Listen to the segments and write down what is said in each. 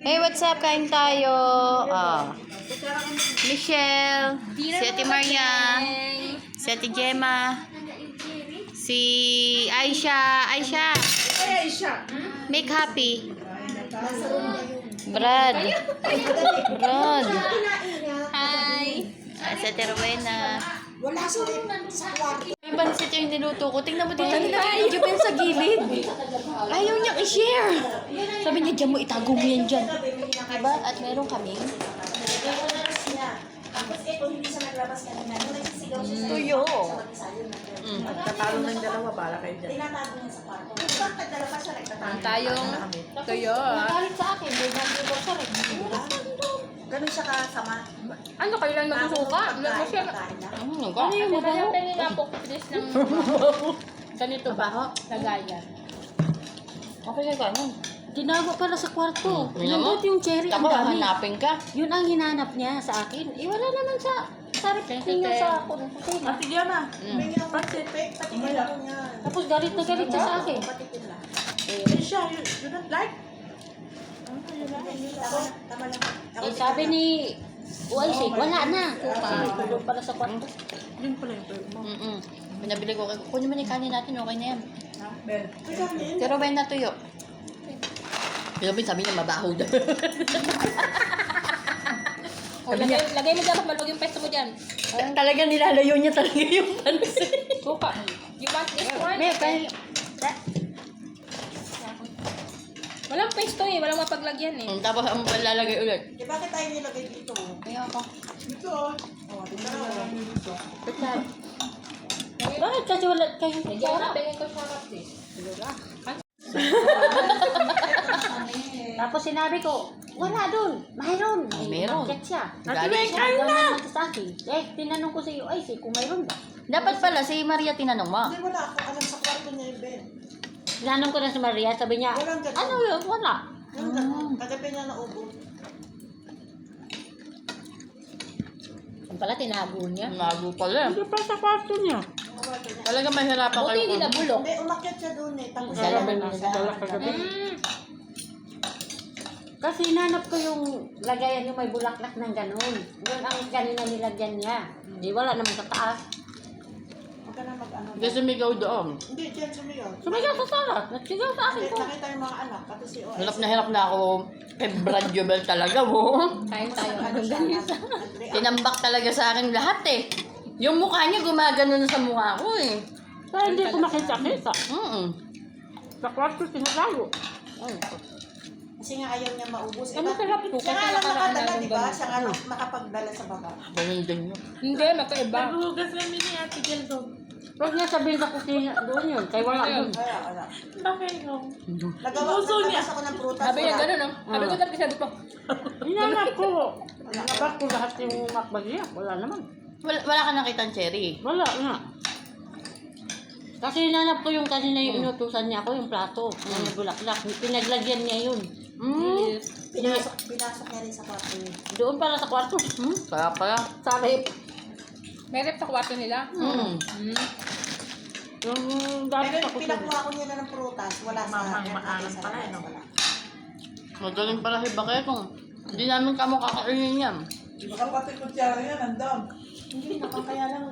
Hey, what's up? Kain tayo. Michelle, si Ate Maria, si Ate Gemma, si Aisha. Aisha, make happy. Brad. Hi. Si Ate Rowena. Wala sa kwarto. Yung pansit yung niluto ko. Tingnan mo dito nila. Medyo pa sa gilid. Ayaw niyang i-share. Sabi niya, diyan mo, itago mo yan dyan. Diba? At meron kami. Tapos ito, hindi siya naglabas kanina. Nung nagsisigaw siya sa Tuyo. Tatalo ng dalawa, bala kayo dyan. tinatago niya sa kwarto. Kung bakit nagdala pa siya, nagtatago. Tayong tuyo. Nagalit sa akin. May nandito sa rin. Ganun siya kasama. Ano, kailan magsusuka? Pagkain na. Ano yung mabaho? Tingin na po, please, ng ganito ba? Lagayan. Okay na gano'n. Tinago pala sa kwarto. Tingnan mo. Nandun yung cherry, ang Tapos dami. hanapin ka. Yun ang hinanap niya sa akin. Eh, wala naman sa sarap niya sa kusina. Ate Diana, Humingi ako ng toothpick, patikin ako niya. Tapos galit na galit siya sa akin. Patikin lang. Siya, you don't like? Tama lang. Eh, sabi ni Uwaisik, wala na. Tulog pala sa kwarto. Yun pala yung tuyo mo. Pinabili ko. Kunin mo na yung kanin natin. Okay na yan. Ben. Pero when na tuyo. Pero sabi niya mabaho daw. O, lagay mo dyan, malwag yung pesto mo dyan. Parang talaga nilalayo niya talaga yung pansit. Suka. You want this one? May, kaya, Walang pesto eh, walang mapaglagyan eh. Tapos ang palalagay ulit. Eh, bakit tayo nilagay dito? Kaya ako. Dito, oh. Oh, dito na ako. Dito. bakit kasi wala kayo Hindi, sarap? tingin ko sarap eh. Tapos sinabi ko, wala dun. Mayroon. Oh, meron. Bakit siya? Galit siya. Daw naman sa akin. Eh, tinanong ko sa iyo, ay, kung mayroon ba? Dapat pala si Maria tinanong mo. Hindi, wala ako alam sa kwarto niya yung Ben. Tinanong ko na si Maria, sabi niya, Walang ganun. ano yun? Wala. Yung ganun. Kagabi niya naubo. Ang pala, tinago niya. Nago pala. Hindi pa sa kwarto niya. Ang kwarto niya. Talaga mahirapan Buti kayo. hindi nabulok. Hindi, umakyat siya doon eh. Tapos Dala siya ba niya? Dala kagabi. Kasi hinanap ko yung lagayan yung may bulaklak ng ganun. Yun ang kanina nilagyan niya. Di wala naman sa taas. Huwag ka na mag-ano. Hindi sumigaw doon. Hindi, dyan sumigaw. Sumigaw sa salat. Nagsigaw sa akin Hindi, ko. nakita yung mga anak. Pati si OS. Hirap na ako kay Brad Jubel talaga mo. Kain tayo. Ano Anong siya? ganito? Tinambak talaga sa akin lahat eh. Yung mukha niya gumagano na sa mukha ko eh. Kaya hindi ko makita-kita. Sa kwarto, sinalayo. Kasi nga ayaw niya maubos. Ano sarap po? Siya nga Kasi lang nakaraan nakadala, ng di ba? ganun. Siya nga lang makapagdala sa baba. Ganun din yun. Hindi, magkaiba. Naghugas kami ni Ate Gel doon. Huwag niya sabihin sa kusina doon yun. Kaya wala doon. Kaya, wala. Bakit no? Naglabas ako ng prutas. Sabi niya wala. gano'n, no? Sabi ko dati, sabi ko, Hinanap ko. Hinanap ko lahat yung makbagya. Wala naman. Wala ka nakitang cherry. Wala nga. Kasi hinanap ko yung kanina yung inutusan niya ako, yung plato. Yung may bulaklak. Pinaglagyan niya yun. Pinasok niya rin sa kwarto niya. Doon para sa kwarto. Kaya pala. Sa rep. may rep sa kwarto nila. Yung dami Pero sa kusina. pinakuha ko niya na ng prutas. Wala sa Maalam pala, no? Wala. Magaling pala si Baketong. Hindi namin kamo kakainin yan. Baka pati kutsara yan, andam. Hindi naman, kaya lang.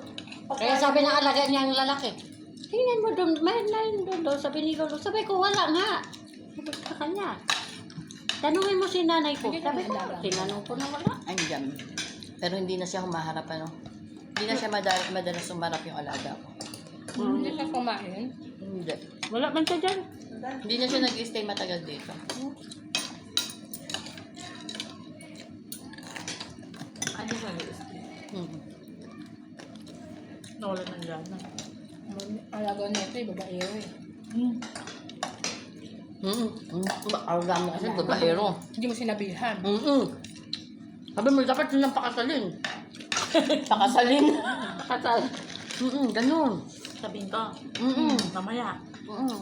Kaya sabi ng alaga niya ang lalaki, tingnan mo doon, may line doon doon, sabi ni Lolo. Sabi ko, wala nga. Sabi ko sa kanya. Tanungin mo si nanay ko. Sabi ko, tinanong ko na wala. Andyan. Pero hindi na siya humaharap ano. Hindi na siya madalas sumarap yung alaga ko. Hindi siya kumain. Hindi. Wala man siya dyan. Hindi na siya nag-stay matagal dito. Ano sa nila? Nawala ng gana. Alaga nito, babaero eh. Alaga mo kasi babaero. Hindi mo sinabihan. Sabi mo, dapat silang pakasalin. Pakasalin? Kasal. Ganun. Sabihin ko, mamaya. Ano?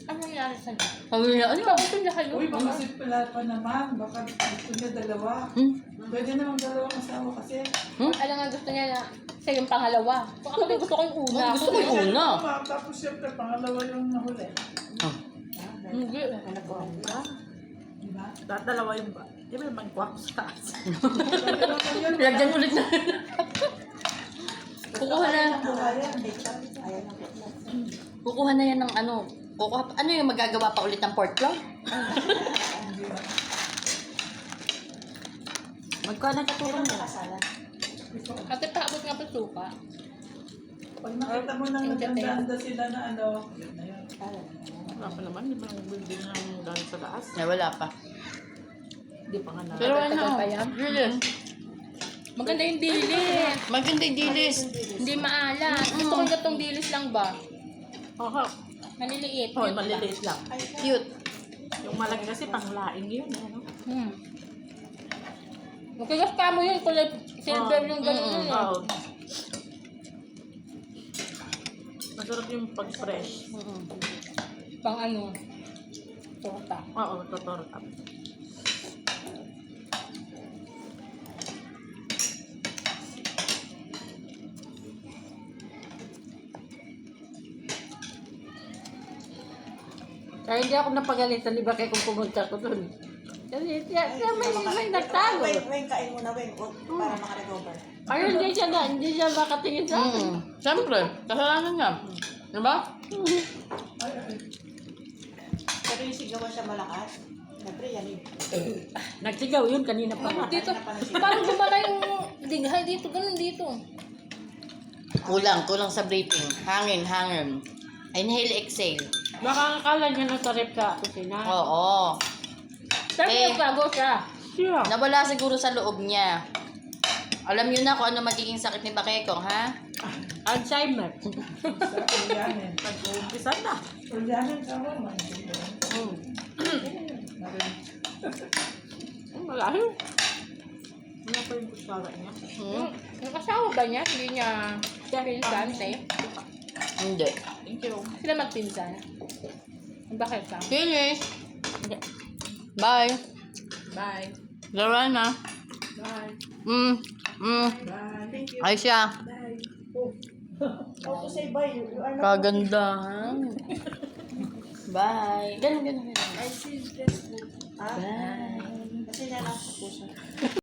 Ano nangyari sa'yo? Sabi niya, Ano ano? ba? Gusto niya kayo? Uy, baka pala pa naman. Baka gusto niya dalawa. Pwede naman dalawang asawa kasi. Alam nga gusto niya na siya yung pangalawa. Kung ako gusto ko yung una. Gusto ko yung una. Tapos siyempre, pangalawa yung nahuli. Hindi. Nagkuhan ka. Dalawa yung ba? Di ba yung mangkwak sa taas? Lagyan ulit na. Kukuha na. Kukuha na yan ng ano. Ano yung magagawa pa ulit ng pork floor? Magkuha na katulong mo. Ate, paabot nga pa suka. Pag nakita mo nang naganda sila na ano, yun na yun. Wala pa naman, di ba yung building ng daan sa taas? Wala pa. Di pa nga na. Pero Tagal pa yan? Dilis. Maganda yung dilis. Maganda yung dilis. Hindi maalat. Gusto ko gatong dilis lang ba? Oo. Maliliit. Oh, maliliit lang. Cute. Yung malaki kasi panglaing yun. Ano? Magkagas ka mo yun. Kulay silver yung gano'n yun. Oo. Masarap yung pag-fresh. Pang ano. Torta. Oo, totoo. Kaya hindi ako napagalitan, di ba kayo kung pumunta ko doon? Kasi may nagtago. Weng, kain mo na, Weng. Para makarecover. Pero hindi siya makatingin sa akin. Siyempre. Kasalanan niya. Diba? Pero yung sigawan siya malakas. Siyempre, yan yung... Nagsigaw yun kanina pa. Dito. Parang gumala yung dighay dito. Ganun dito. Kulang sa breathing. Hangin. Inhale, exhale. Baka akala niya nasa rep sa kusina. Oo. Pero Eh. nagbago siya. Siya. Nawala siguro sa loob niya. Alam niyo na kung ano magiging sakit ni Bakekong, ha? Alzheimer. Sa Ulyanin. Nag-uumpisa na. Ulyanin ka mo, man. Malayo. Ano pa yung kusara niya? Yung asawa ba niya? Hindi niya pinsan, eh. Hindi. Thank you. Sila magpinsan. Bakit ka? Finish. Bye. Bye. Laran na. Bye. Bye. Ay siya. How to say bye? You are not... Kagandahan. Bye. Ganun. I see this. Bye. Kasi niya lang sa puso.